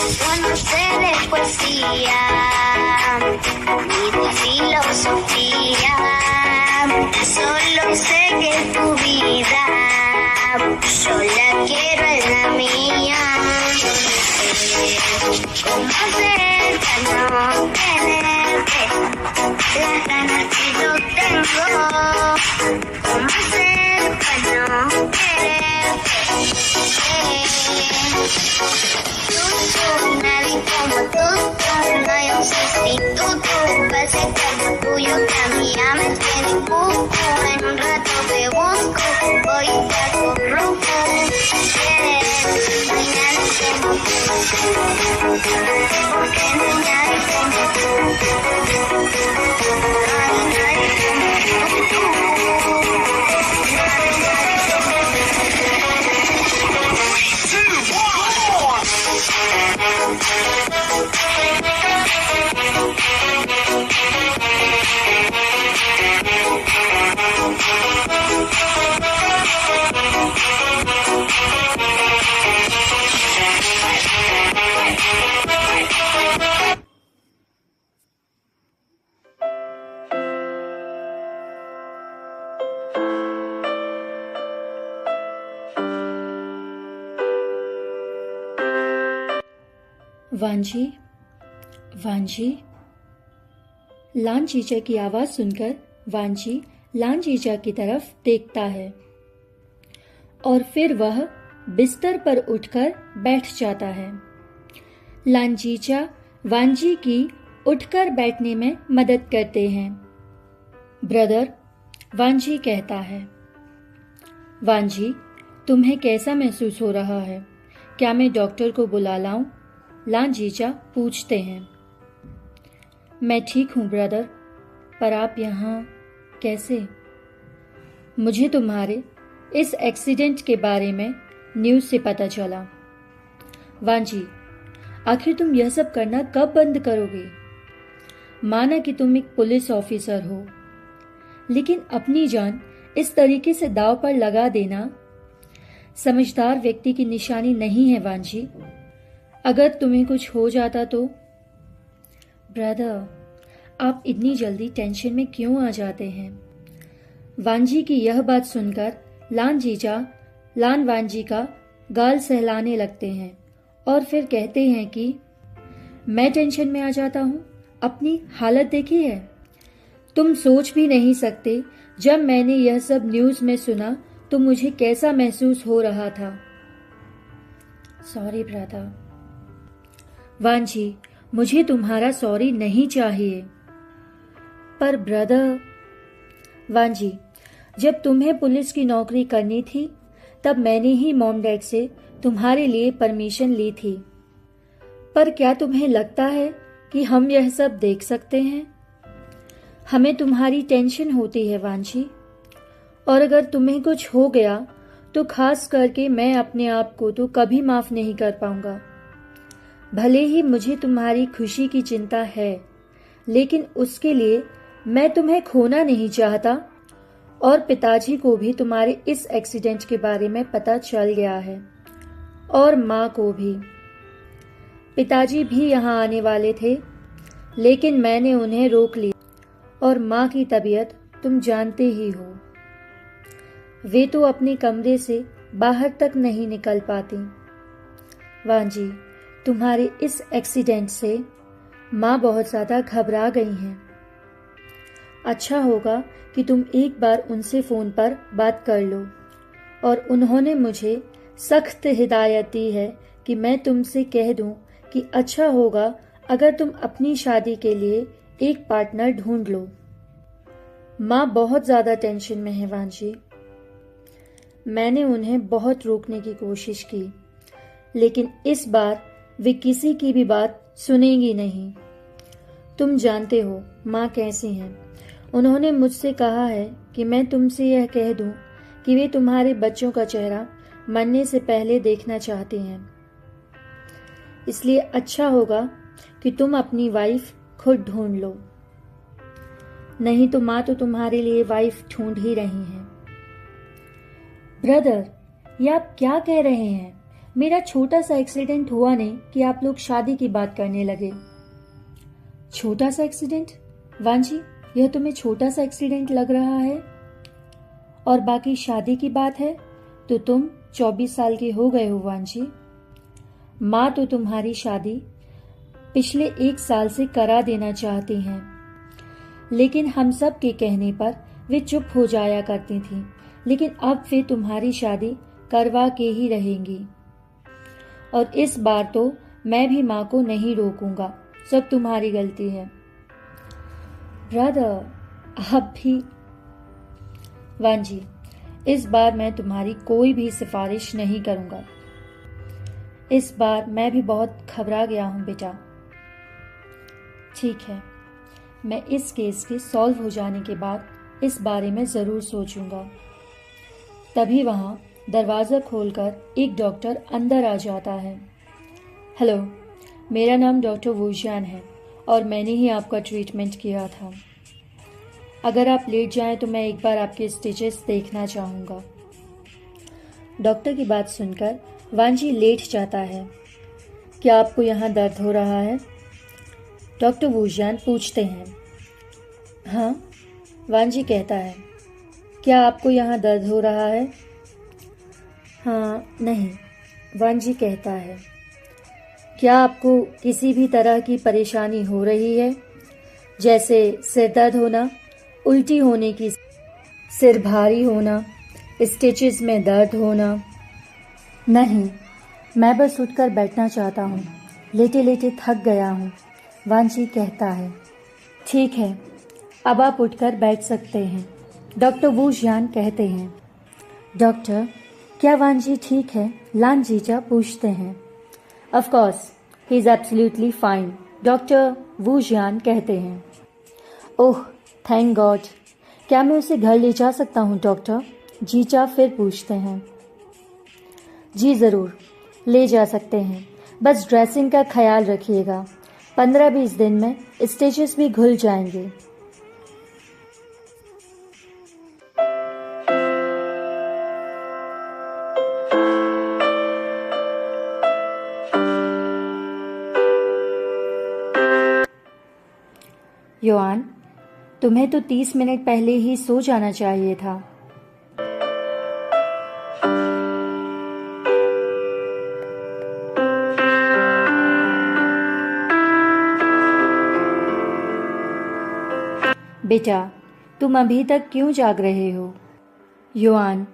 Yo no sé de poesía ni de filosofía, solo sé que tu vida yo la quiero en la mía. Yo no sé cómo hacer para no tenerte, las ganas que yo tengo. ¿Cómo hacer para no quererte? Nadie como tú, no hay un sustituto. Un beso como tuyo que a mí ya me tiene cuco. En un rato te busco, voy y te hago rumbo. No hay nadie como tú, porque no hay nadie como tú. No hay nadie como tú. वांझी, वांझी। लान चीचा की आवाज सुनकर वांझी लान चीचा की तरफ देखता है और फिर वह बिस्तर पर उठकर बैठ जाता है। लान चीचा वांझी की उठकर बैठने में मदद करते हैं। ब्रदर, वांझी कहता है, वांझी, तुम्हें कैसा महसूस हो रहा है? क्या मैं डॉक्टर को बुला लाऊं? लान चीचा पूछते हैं। मैं ठीक हूं ब्रदर, पर आप यहाँ कैसे? मुझे तुम्हारे इस एक्सीडेंट के बारे में न्यूज़ से पता चला। वांझी, आखिर तुम यह सब करना कब बंद करोगे? माना कि तुम एक पुलिस ऑफिसर हो, लेकिन अपनी जान इस तरीके से दांव पर लगा देना समझदार व्यक्ति की निशानी नहीं है वांझी। अगर तुम्हें कुछ हो जाता तो? ब्रदर, आप इतनी जल्दी टेंशन में क्यों आ जाते हैं? वांझी की यह बात सुनकर लान चीचा लान वांझी का गाल सहलाने लगते हैं और फिर कहते हैं कि मैं टेंशन में आ जाता हूं? अपनी हालत देखी है? तुम सोच भी नहीं सकते, जब मैंने यह सब न्यूज़ में सुना तो मुझे कैसा महसूस हो रहा था। Sorry brother. वांझी, मुझे तुम्हारा सॉरी नहीं चाहिए। पर ब्रदर। वांझी, जब तुम्हें पुलिस की नौकरी करनी थी तब मैंने ही मॉम डैड से तुम्हारे लिए परमिशन ली थी। पर क्या तुम्हें लगता है कि हम यह सब देख सकते हैं? हमें तुम्हारी टेंशन होती है वांझी, और अगर तुम्हें कुछ हो गया तो खास करके मैं अपने आप को तो कभी माफ नहीं कर पाऊंगा। भले ही मुझे तुम्हारी खुशी की चिंता है, लेकिन उसके लिए मैं तुम्हें खोना नहीं चाहता। और पिताजी को भी तुम्हारे इस एक्सीडेंट के बारे में पता चल गया है, और माँ को भी। पिताजी भी यहाँ आने वाले थे, लेकिन मैंने उन्हें रोक लिया। और माँ की तबीयत तुम जानते ही हो, वे तो अपने कमरे से बाहर तक नहीं निकल पाती। वांझी, तुम्हारे इस एक्सीडेंट से माँ बहुत ज़्यादा घबरा गई हैं। अच्छा होगा कि तुम एक बार उनसे फ़ोन पर बात कर लो। और उन्होंने मुझे सख्त हिदायत दी है कि मैं तुमसे कह दूं कि अच्छा होगा अगर तुम अपनी शादी के लिए एक पार्टनर ढूंढ लो। माँ बहुत ज़्यादा टेंशन में है वांझी। मैंने उन्हें बहुत रोकने की कोशिश की, लेकिन इस बार वे किसी की भी बात सुनेंगी नहीं। तुम जानते हो माँ कैसी हैं। उन्होंने मुझसे कहा है कि मैं तुमसे यह कह दूं कि वे तुम्हारे बच्चों का चेहरा मरने से पहले देखना चाहती हैं। इसलिए अच्छा होगा कि तुम अपनी वाइफ खुद ढूंढ लो, नहीं तो माँ तो तुम्हारे लिए वाइफ ढूंढ ही रही हैं। ब्रदर, ये आप क्या कह रहे हैं? मेरा छोटा सा एक्सीडेंट हुआ नहीं कि आप लोग शादी की बात करने लगे। छोटा सा एक्सीडेंट? वांजी, यह तुम्हें छोटा सा एक्सीडेंट लग रहा है? और बाकी शादी की बात है तो तुम 24 साल के हो गए हो वांजी। माँ तो तुम्हारी शादी पिछले 1 साल से करा देना चाहती हैं, लेकिन हम सब के कहने पर वे चुप हो जाया करती थीं। लेकिन अब वे तुम्हारी शादी करवा के ही रहेंगी, और इस बार तो मैं भी माँ को नहीं रोकूंगा। सब तुम्हारी गलती है। ब्रदर, अब भी। वांजी, इस बार मैं तुम्हारी कोई भी सिफारिश नहीं करूंगा। इस बार मैं भी बहुत घबरा गया हूं बेटा। ठीक है, मैं इस केस के सॉल्व हो जाने के बाद इस बारे में ज़रूर सोचूंगा। तभी वहाँ दरवाज़ा खोलकर एक डॉक्टर अंदर आ जाता है। हेलो, मेरा नाम डॉक्टर वूजियान है और मैंने ही आपका ट्रीटमेंट किया था। अगर आप लेट जाएं तो मैं एक बार आपके स्टिचेस देखना चाहूँगा। डॉक्टर की बात सुनकर वांजी लेट जाता है। क्या आपको यहाँ दर्द हो रहा है? डॉक्टर वूजियान पूछते हैं। हाँ, वांजी कहता है। क्या आपको यहाँ दर्द हो रहा है? हाँ, नहीं, वांजी कहता है। क्या आपको किसी भी तरह की परेशानी हो रही है, जैसे सिर दर्द होना, उल्टी होने की, सिर भारी होना, स्टिचेस में दर्द होना? नहीं, मैं बस उठकर बैठना चाहता हूँ। लेटे लेटे थक गया हूँ, वांजी कहता है। ठीक है, अब आप उठकर बैठ सकते हैं, डॉक्टर वूजियान कहते हैं। डॉक्टर, क्या वांजी ठीक है? लान जीजा पूछते हैं। Of course, he is absolutely fine, doctor वूजियान कहते हैं। Oh, thank God. क्या मैं उसे घर ले जा सकता हूँ डॉक्टर? जीजा फिर पूछते हैं। जी ज़रूर, ले जा सकते हैं, बस ड्रेसिंग का ख्याल रखिएगा। 15-20 दिन में स्टिचेस भी घुल जाएंगे। योआन, तुम्हें तो 30 मिनट पहले ही सो जाना चाहिए था। बेटा, तुम अभी तक क्यों जाग रहे हो? योआन,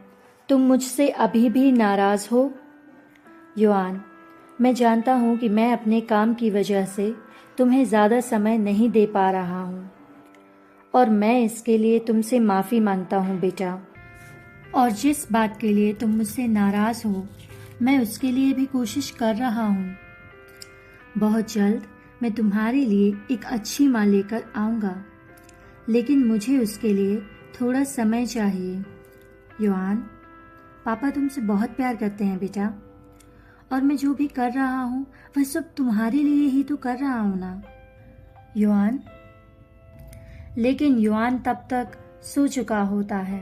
तुम मुझसे अभी भी नाराज हो? योआन, मैं जानता हूँ कि मैं अपने काम की वजह से तुम्हें ज़्यादा समय नहीं दे पा रहा हूँ, और मैं इसके लिए तुमसे माफ़ी मांगता हूँ बेटा। और जिस बात के लिए तुम मुझसे नाराज़ हो, मैं उसके लिए भी कोशिश कर रहा हूँ। बहुत जल्द मैं तुम्हारे लिए एक अच्छी माँ लेकर आऊँगा, लेकिन मुझे उसके लिए थोड़ा समय चाहिए। योआन, पापा तुमसे बहुत प्यार करते हैं बेटा, और मैं जो भी कर रहा हूँ वह सब तुम्हारे लिए ही तो कर रहा हूँ ना। योआन, लेकिन योआन तब तक सो चुका होता है,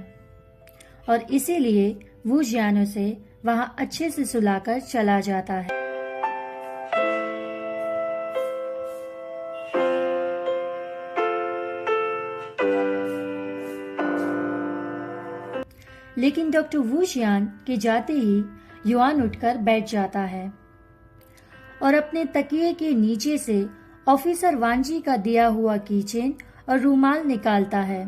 और इसीलिए वो जियानो से वहाँ अच्छे से सुलाकर चला जाता है। लेकिन डॉक्टर वूजियान के जाते ही योआन उठकर बैठ जाता है और अपने तकिए के नीचे से ऑफिसर वांजी का दिया हुआ कीचेन और रूमाल निकालता है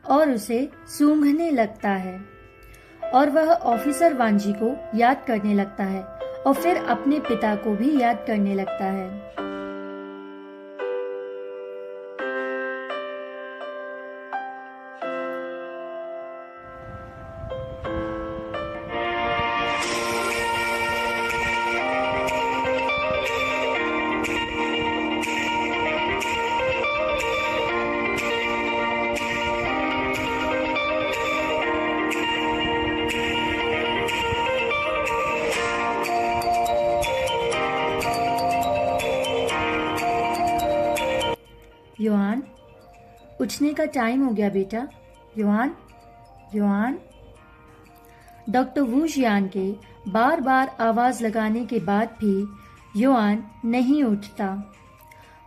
और उसे सूंघने लगता है, और वह ऑफिसर वांजी को याद करने लगता है और फिर अपने पिता को भी याद करने लगता है। योआन, उठने का टाइम हो गया बेटा। योआन, योआन। डॉक्टर वूजियान के बार बार आवाज लगाने के बाद भी युआन नहीं उठता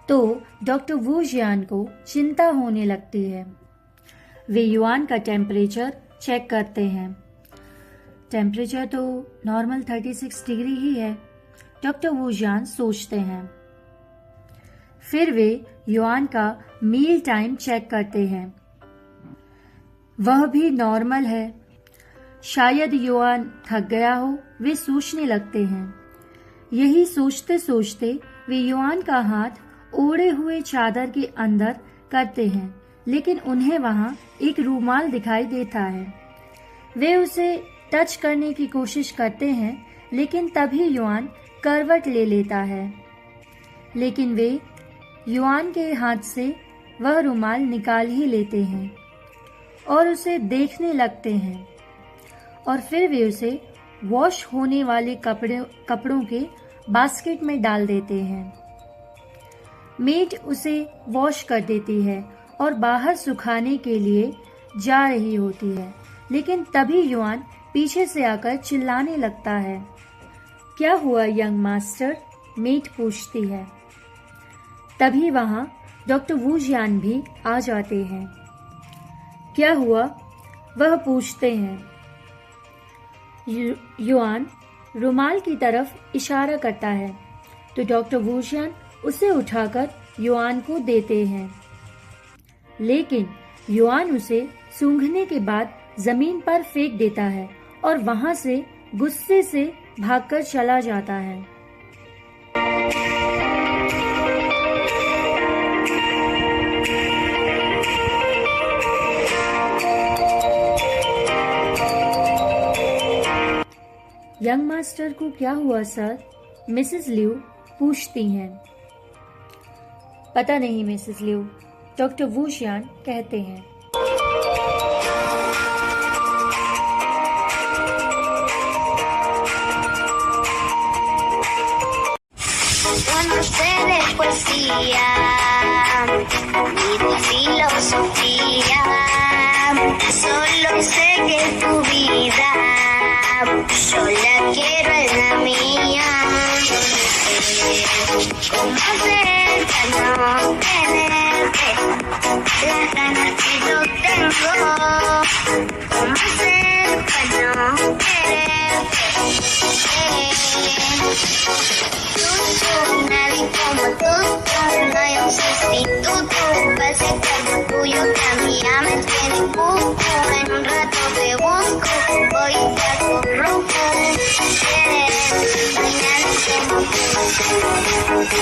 तो डॉक्टर वू जियान को चिंता होने लगती है। वे युआन का टेम्परेचर चेक करते हैं। टेम्परेचर तो नॉर्मल 36 डिग्री ही है, डॉक्टर वू जियान सोचते हैं। फिर वे युआन का मील टाइम चेक करते हैं, वह भी नॉर्मल है। शायद युआन थक गया हो, वे सोचने लगते हैं। यही सोचते सोचते वे युआन का हाथ ओढ़े हुए चादर के अंदर करते हैं, लेकिन उन्हें वहां एक रूमाल दिखाई देता है। वे उसे टच करने की कोशिश करते हैं, लेकिन तभी युआन करवट ले लेता है। लेकिन वे युआन के हाथ से वह रूमाल निकाल ही लेते हैं और उसे देखने लगते हैं, और फिर वे उसे वॉश होने वाले कपड़ों के बास्केट में डाल देते हैं। मेड उसे वॉश कर देती है और बाहर सुखाने के लिए जा रही होती है, लेकिन तभी युआन पीछे से आकर चिल्लाने लगता है। क्या हुआ यंग मास्टर? मेड पूछती है। तभी वहां डॉक्टर वू जियान भी आ जाते हैं। क्या हुआ? वह पूछते हैं। युआन रुमाल की तरफ इशारा करता है तो डॉक्टर वू जियान उसे उठाकर युआन को देते हैं, लेकिन युआन उसे सूंघने के बाद जमीन पर फेंक देता है और वहां से गुस्से से भागकर चला जाता है। यंग मास्टर को क्या हुआ सर? मिसेस लिू पूछती हैं। पता नहीं मिसेस लिू, डॉक्टर वू जियान कहते हैं। Yo no sé de poesía ni de filosofía, solo sé que tu vida yo la quiero en la mía. ¿Cómo hacer para no tenerte las ganas que yo tengo? ¿Cómo hacer para no quererte? Nadie como tú, no hay un sustituto. Pase como tuyo que a mí ya me tiene cuco. En un rato te busco, voy y te acurruco. No hay nadie como tú, porque